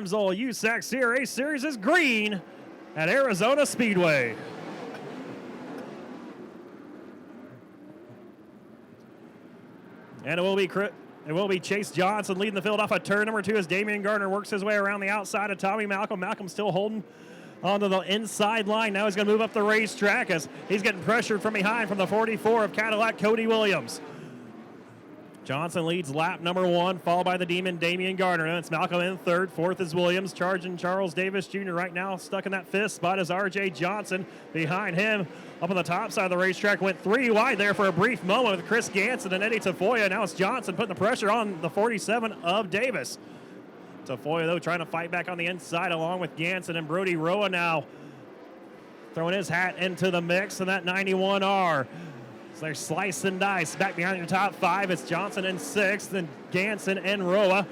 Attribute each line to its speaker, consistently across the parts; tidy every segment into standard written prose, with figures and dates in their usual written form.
Speaker 1: AMSOIL USAC CRA Series is green at Arizona Speedway. And it will be Chase Johnson leading the field off of turn number 2 as Damian Gardner works his way around the outside of Tommy Malcolm. Malcolm still holding onto the inside line. Now he's going to move up the racetrack as he's getting pressured from behind from the 44 of Cadillac, Cody Williams. Johnson leads lap number 1, followed by the Demon, Damian Gardner. Then it's Malcolm in third. Fourth is Williams. Charging Charles Davis Jr. right now, stuck in that fifth spot is R.J. Johnson. Behind him, up on the top side of the racetrack, went 3 wide there for a brief moment with Chris Ganson and Eddie Tafoya. Now it's Johnson putting the pressure on the 47 of Davis. Tafoya, though, trying to fight back on the inside along with Ganson, and Brody Roa now throwing his hat into the mix in that 91R. So they're slice and dice. Back behind your top 5, it's Johnson in 6th, then Ganson and Roa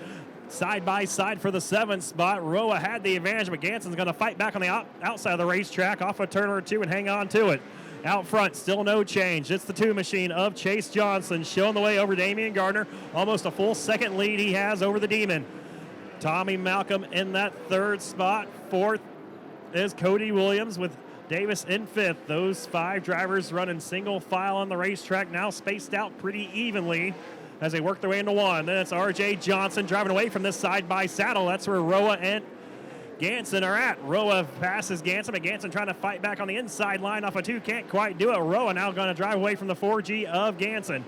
Speaker 1: side by side for the 7th spot. Roa had the advantage, but Ganson's going to fight back on the outside of the racetrack off of turn number 2 and hang on to it. Out front, still no change. It's the 2 machine of Chase Johnson showing the way over Damian Gardner. Almost a full second lead he has over the Demon. Tommy Malcolm in that 3rd spot. 4th is Cody Williams with Davis in 5th. Those 5 drivers running single file on the racetrack, now spaced out pretty evenly as they work their way into 1. Then it's R.J. Johnson driving away from this side by saddle. That's where Roa and Ganson are at. Roa passes Ganson, but Ganson trying to fight back on the inside line off of 2. Can't quite do it. Roa now going to drive away from the 4G of Ganson.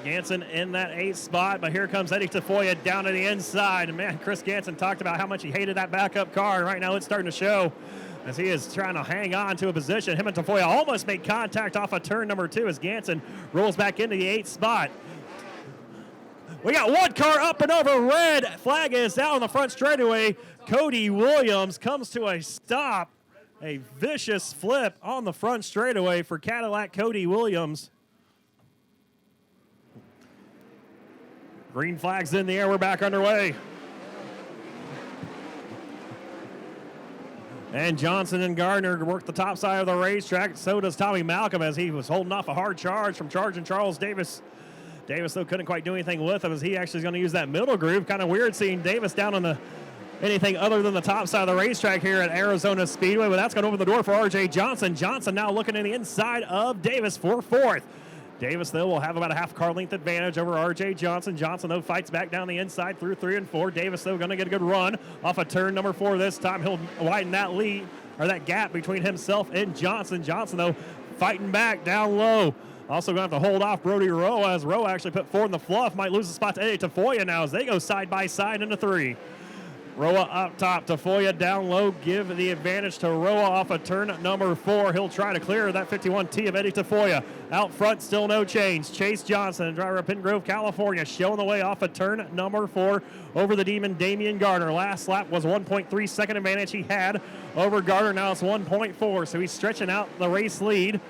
Speaker 1: Ganson in that 8th spot, but here comes Eddie Tafoya down to the inside. And man, Chris Ganson talked about how much he hated that backup car, and right now it's starting to show as he is trying to hang on to a position. Him and Tafoya almost made contact off of turn number 2 as Ganson rolls back into the 8th spot. We got 1 car up and over. Red flag is out on the front straightaway. Cody Williams comes to a stop. A vicious flip on the front straightaway for Cadillac Cody Williams. Green flag's in the air. We're back underway. And Johnson and Gardner work the top side of the racetrack. So does Tommy Malcolm as he was holding off a hard charge from charging Charles Davis. Davis, though, couldn't quite do anything with him as he actually is going to use that middle groove. Kind of weird seeing Davis down on the anything other than the top side of the racetrack here at Arizona Speedway. But that's going to open the door for R.J. Johnson. Johnson now looking in the inside of Davis for 4th. Davis, though, will have about a half car length advantage over R.J. Johnson. Johnson, though, fights back down the inside through 3 and 4. Davis, though, going to get a good run off of turn number 4 this time. He'll widen that lead, or that gap between himself and Johnson. Johnson, though, fighting back down low. Also going to have to hold off Brody Roa as Roa actually put 4 in the fluff. Might lose the spot to Eddie Tafoya now as they go side by side into 3. Roa up top, Tafoya down low. Give the advantage to Roa off of turn number 4. He'll try to clear that 51T of Eddie Tafoya. Out front, still no change. Chase Johnson, driver of Pin Grove, California, showing the way off of turn number 4 over the Demon, Damian Gardner. Last lap was 1.3 second advantage he had over Gardner. Now it's 1.4, so he's stretching out the race lead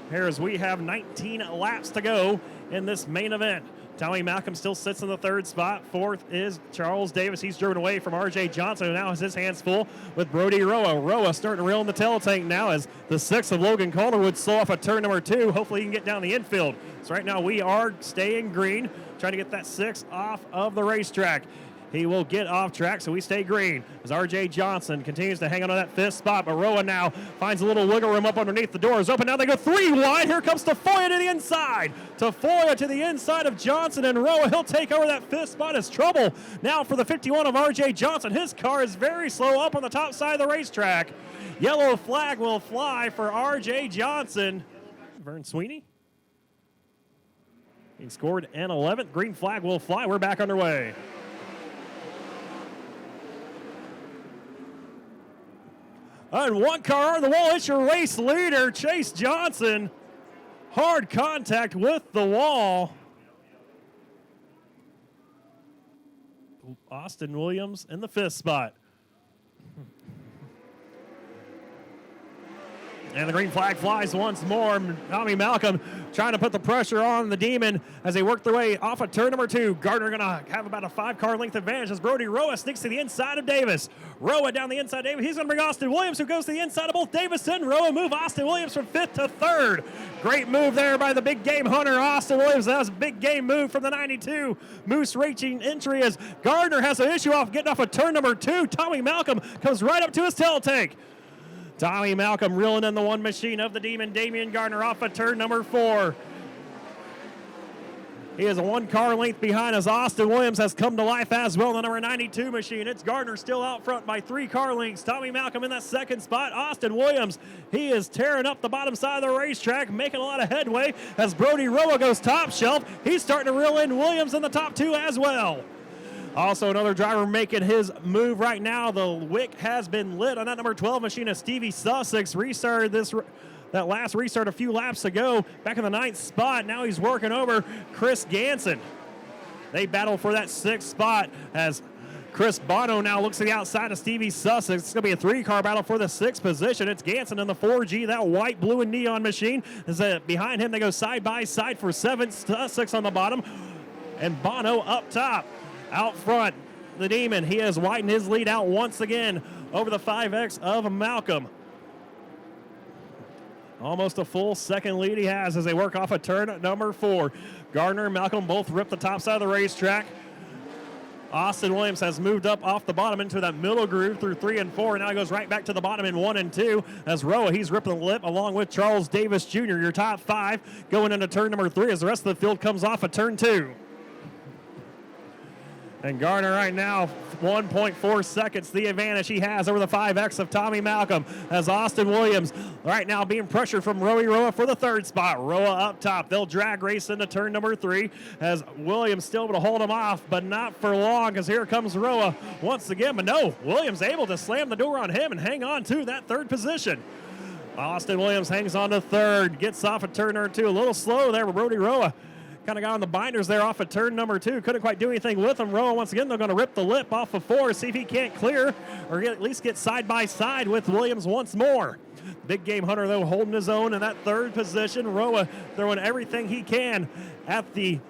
Speaker 1: here as we have 19 laps to go in this main event. Tommy Malcolm still sits in the 3rd spot. 4th is Charles Davis. He's driven away from R.J. Johnson, who now has his hands full with Brody Roa. Roa starting to reel in the tail tank now as the 6th of Logan Calderwood slow off at turn number 2. Hopefully he can get down the infield. So right now we are staying green, trying to get that 6 off of the racetrack. He will get off track, so we stay green as R.J. Johnson continues to hang on to that 5th spot. But Roa now finds a little wiggle room up underneath. The door is open. Now they go 3 wide. Here comes Tafoya to the inside. Tafoya to the inside of Johnson and Roa. He'll take over that 5th spot as trouble now for the 51 of R.J. Johnson. His car is very slow up on the top side of the racetrack. Yellow flag will fly for R.J. Johnson. Vern Sweeney. He scored an 11th. Green flag will fly. We're back underway. And 1 car on the wall. It's your race leader, Chase Johnson. Hard contact with the wall. Austin Williams in the 5th spot. And the green flag flies once more. Tommy Malcolm trying to put the pressure on the Demon as they work their way off of turn number 2. Gardner going to have about a 5-car length advantage as Brody Roa sneaks to the inside of Davis. Roa down the inside of Davis. He's going to bring Austin Williams, who goes to the inside of both Davis and Roa. Move Austin Williams from 5th to 3rd. Great move there by the big game hunter, Austin Williams. That was a big game move from the 92. Moose racing entry as Gardner has an issue off getting off of turn number 2. Tommy Malcolm comes right up to his tail tank. Tommy Malcolm reeling in the one machine of the Demon, Damian Gardner, off of turn number 4. He is a 1-car length behind as Austin Williams has come to life as well, the number 92 machine. It's Gardner still out front by 3 car lengths. Tommy Malcolm in that 2nd spot. Austin Williams, he is tearing up the bottom side of the racetrack, making a lot of headway as Brody Roa goes top shelf. He's starting to reel in Williams in the top 2 as well. Also, another driver making his move right now. The wick has been lit on that number 12 machine of Stevie Sussex. Restarted that last restart a few laps ago, back in the 9th spot. Now he's working over Chris Ganson. They battle for that 6th spot as Chris Bono now looks to the outside of Stevie Sussex. It's going to be a 3-car battle for the 6th position. It's Ganson in the 4G, that white, blue, and neon machine. Behind him, they go side by side for 7th. Sussex on the bottom, and Bono up top. Out front, the Demon, he has widened his lead out once again over the 5X of Malcolm. Almost a full second lead he has as they work off of turn number 4. Gardner and Malcolm both rip the top side of the racetrack. Austin Williams has moved up off the bottom into that middle groove through 3 and 4. Now he goes right back to the bottom in 1 and 2. As Roa, he's ripping the lip along with Charles Davis Jr., your top 5, going into turn number 3 as the rest of the field comes off of turn 2. And Gardner right now, 1.4 seconds, the advantage he has over the 5X of Tommy Malcolm. As Austin Williams right now being pressured from Roa for the 3rd spot. Roa up top. They'll drag race into turn number 3 as Williams still able to hold him off, but not for long because here comes Roa once again. But no, Williams able to slam the door on him and hang on to that 3rd position. Austin Williams hangs on to 3rd, gets off at turn number 2. A little slow there with Brody Roa. Kind of got on the binders there off of turn number 2. Couldn't quite do anything with him. Roa, once again, they're going to rip the lip off of 4, see if he can't clear or at least get side by side with Williams once more. Big game hunter, though, holding his own in that 3rd position. Roa throwing everything he can at the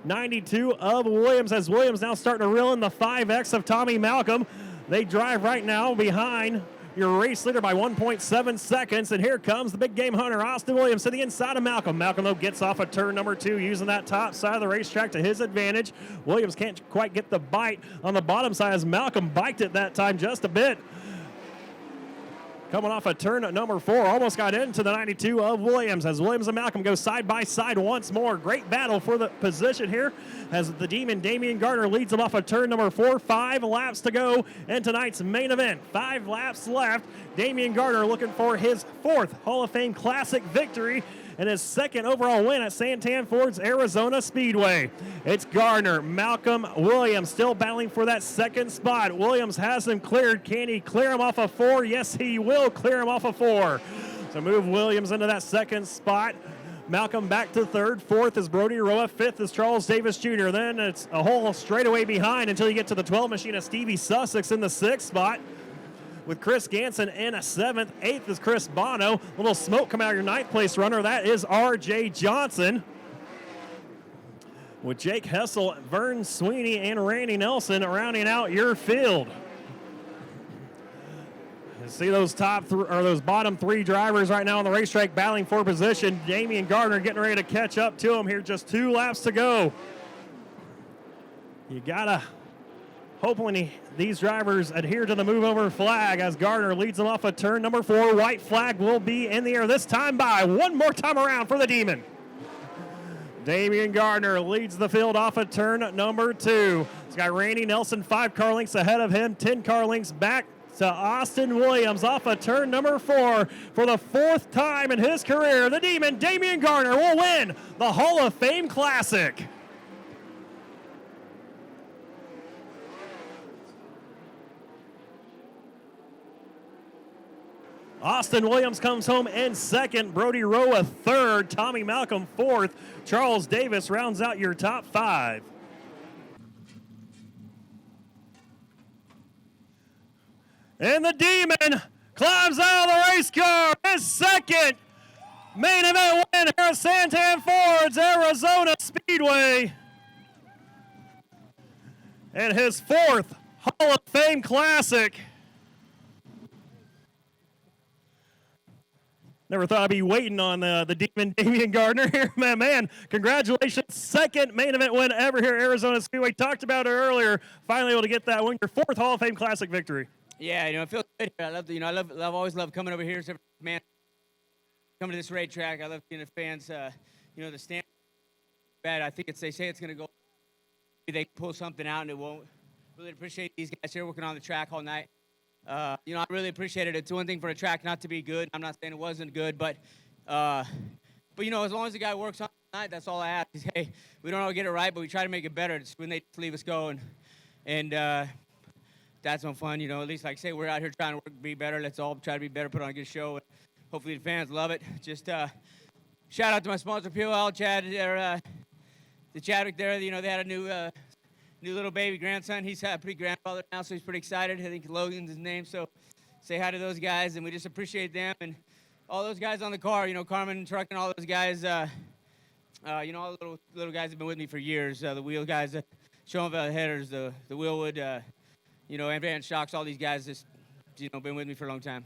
Speaker 1: 92 of Williams as Williams now starting to reel in the 5X of Tommy Malcolm. They drive right now behind your race leader by 1.7 seconds, and here comes the big game hunter, Austin Williams, to the inside of Malcolm. Malcolm, though, gets off of turn number 2, using that top side of the racetrack to his advantage. Williams can't quite get the bite on the bottom side as Malcolm biked it that time just a bit. Coming off of turn number 4, almost got into the 92 of Williams as Williams and Malcolm go side by side once more. Great battle for the position here as the Demon, Damian Gardner, leads them off of turn number 4. 5 laps to go in tonight's main event. 5 laps left. Damian Gardner looking for his 4th Hall of Fame Classic victory and his 2nd overall win at Santan Ford's Arizona Speedway. It's Gardner, Malcolm, Williams still battling for that 2nd spot. Williams has him cleared. Can he clear him off of 4? Yes, he will clear him off of 4. So move Williams into that 2nd spot. Malcolm back to 3rd. 4th is Brody Roa. 5th is Charles Davis Jr. Then it's a whole straightaway behind until you get to the 12 machine of Stevie Sussex in the 6th spot, with Chris Ganson in a 7th. 8th is Chris Bono. A little smoke coming out of your 9th place runner. That is R.J. Johnson. With Jake Hessel, Vern Sweeney, and Randy Nelson rounding out your field. You see those those bottom 3 drivers right now on the racetrack battling for position. Damian Gardner getting ready to catch up to him here. Just 2 laps to go. You gotta hopefully these drivers adhere to the move over flag as Gardner leads them off of turn number 4. White flag will be in the air this time by one more time around for the Demon. Damian Gardner leads the field off of turn number 2. He's got Randy Nelson 5 car lengths ahead of him, 10 car lengths back to Austin Williams off of turn number 4. For the 4th time in his career, the Demon, Damian Gardner, will win the Hall of Fame Classic. Austin Williams comes home in 2nd. Brody Roa 3rd. Tommy Malcolm 4th. Charles Davis rounds out your top 5. And the Demon climbs out of the race car his second main event win here at Santan Ford's Arizona Speedway. And his fourth Hall of Fame Classic. Never thought I'd be waiting on the Demon Damian Gardner here. Man, congratulations. Second main event win ever here at Arizona Speedway. Talked about it earlier. Finally able to get that win. Your fourth Hall of Fame Classic victory.
Speaker 2: Yeah, it feels good here. I love, I've always loved coming over here. Man, coming to this racetrack. I love seeing the fans, the stand. Bad. I think they say it's going to go. Maybe they pull something out and it won't. Really appreciate these guys here working on the track all night. I really appreciate it. It's one thing for a track not to be good. I'm not saying it wasn't good, but as long as the guy works on it tonight, that's all I ask. Is, hey, we don't all get it right, but we try to make it better. It's when they leave us go, and that's no fun. At least like say we're out here trying to be better. Let's all try to be better, put on a good show, and hopefully the fans love it. Just shout out to my sponsor, POL, Chad. The Chadwick there. They had a new little baby grandson. He's a pretty grandfather now, so he's pretty excited. I think Logan's his name, so say hi to those guys, and we just appreciate them. And all those guys on the car, Carmen, Truck, and all those guys, all the little guys have been with me for years. The wheel guys, Schoenfeld headers, the Wheelwood, Advanced Shocks, all these guys just, been with me for a long time.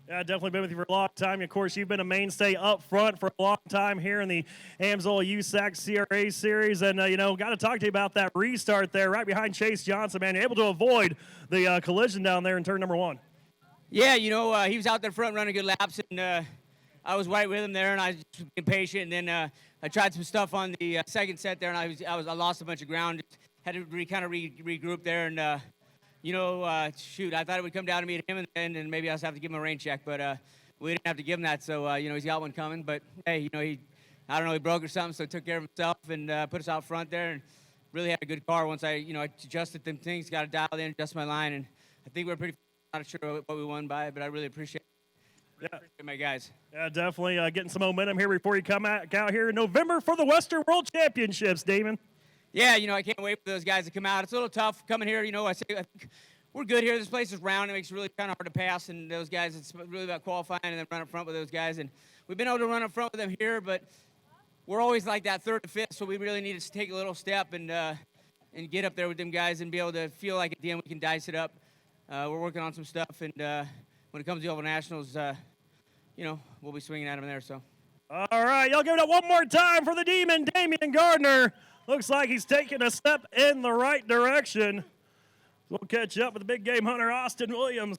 Speaker 1: Yeah, definitely been with you for a long time. Of course, you've been a mainstay up front for a long time here in the AMSOIL USAC CRA series. And, got to talk to you about that restart there right behind Chase Johnson, man. You're able to avoid the collision down there in turn number one.
Speaker 2: Yeah, he was out there front running good laps, and I was right with him there, and I was just impatient. And then I tried some stuff on the second set there, and I lost a bunch of ground. Had to regroup there, and I thought it would come down to me and him, and maybe I was have to give him a rain check, but we didn't have to give him that, so he's got one coming. But hey, he broke or something, so he took care of himself and put us out front there, and really had a good car. Once I adjusted them things, got it dialed in, adjusted my line, and I think we're pretty not sure what we won by, but I really appreciate my guys.
Speaker 1: Yeah, definitely getting some momentum here before you come out here in November for the Western World Championships, Damon.
Speaker 2: Yeah, I can't wait for those guys to come out. It's a little tough coming here. I think we're good here. This place is round. It makes it really kind of hard to pass. And those guys, it's really about qualifying and then run up front with those guys. And we've been able to run up front with them here, but we're always like that third to fifth. So we really need to take a little step and get up there with them guys and be able to feel like at the end we can dice it up. We're working on some stuff. And when it comes to the Oval Nationals, we'll be swinging at them there. So.
Speaker 1: All right, y'all give it up one more time for the Demon, Damian Gardner. Looks like he's taking a step in the right direction. We'll catch up with the big game hunter, Austin Williams.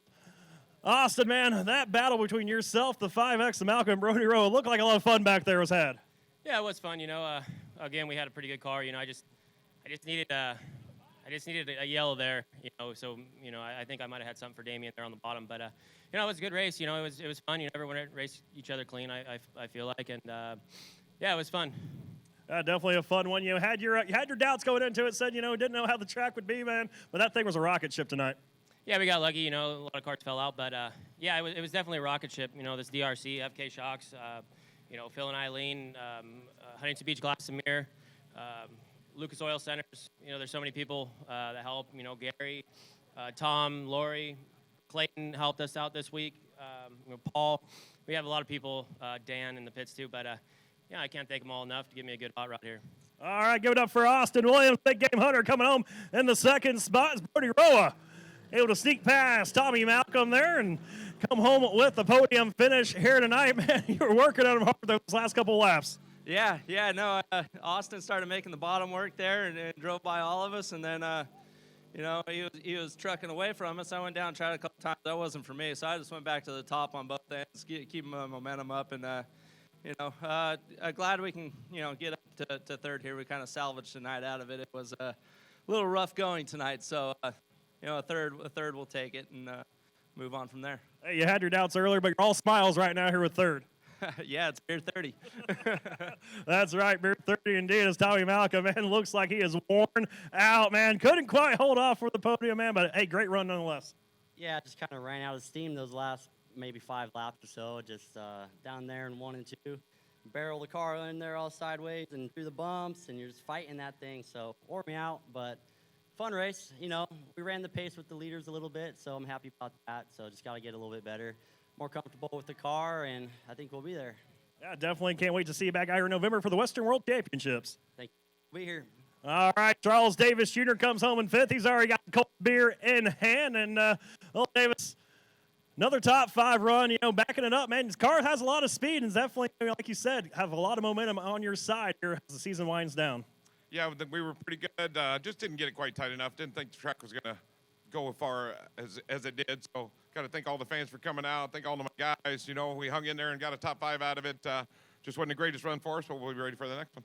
Speaker 1: Austin, man, that battle between yourself, the 5X, and Malcolm and Brody Rowe, looked like a lot of fun back there was had.
Speaker 3: Yeah, it was fun. Again, we had a pretty good car. I just needed a yellow there. So I think I might have had something for Damian there on the bottom, but it was a good race. It was fun. Everyone raced each other clean. I feel like, and yeah, it was fun.
Speaker 1: Definitely a fun one. You had your doubts going into it, said, didn't know how the track would be, man. But that thing was a rocket ship tonight.
Speaker 3: Yeah, we got lucky. A lot of cars fell out. But, yeah, it was definitely a rocket ship. This DRC, FK Shocks, Phil and Eileen, Huntington Beach Glass and Mirror, Lucas Oil Centers. There's so many people that help. Gary, Tom, Lori, Clayton helped us out this week. Paul. We have a lot of people, Dan in the pits too. But, yeah, I can't thank them all enough to give me a good hot rod here.
Speaker 1: All right, give it up for Austin Williams, big game hunter coming home in the second spot. Is Brody Rowe able to sneak past Tommy Malcolm there and come home with the podium finish here tonight. Man, you were working on him hard those last couple laps.
Speaker 4: Yeah, no, Austin started making the bottom work there and drove by all of us, and then, he was trucking away from us. I went down and tried a couple times. That wasn't for me, so I just went back to the top on both ends, keep my momentum up, and glad we can, get up to third here. We kind of salvaged the night out of it. It was a little rough going tonight, so a third will take it and move on from there.
Speaker 1: Hey, you had your doubts earlier, but you're all smiles right now here with third.
Speaker 4: Yeah, it's beer 30.
Speaker 1: That's right, beer 30 indeed. As Tommy Malcolm, man, looks like he is worn out, man. Couldn't quite hold off for the podium, man, but hey, great run nonetheless.
Speaker 5: Yeah, just kind of ran out of steam those last maybe 5 laps or so, just down there in 1 and 2. Barrel the car in there all sideways and through the bumps, and you're just fighting that thing. So wore me out, but fun race. You know, we ran the pace with the leaders a little bit, so I'm happy about that. So just got to get a little bit better, more comfortable with the car, and I think we'll be there.
Speaker 1: Yeah, definitely can't wait to see you back out here in November for the Western World Championships.
Speaker 5: Thank you. We'll be here.
Speaker 1: All right, Charles Davis Jr. comes home in 5th. He's already got cold beer in hand, and well, Davis, another top 5 run. You know, backing it up, man. His car has a lot of speed, and it's definitely, like you said, have a lot of momentum on your side here as the season winds down.
Speaker 6: Yeah, we were pretty good. Just didn't get it quite tight enough. Didn't think the track was going to go as far as it did. So got to thank all the fans for coming out. Thank all of my guys. You know, we hung in there and got a top 5 out of it. Just wasn't the greatest run for us, but we'll be ready for the next one.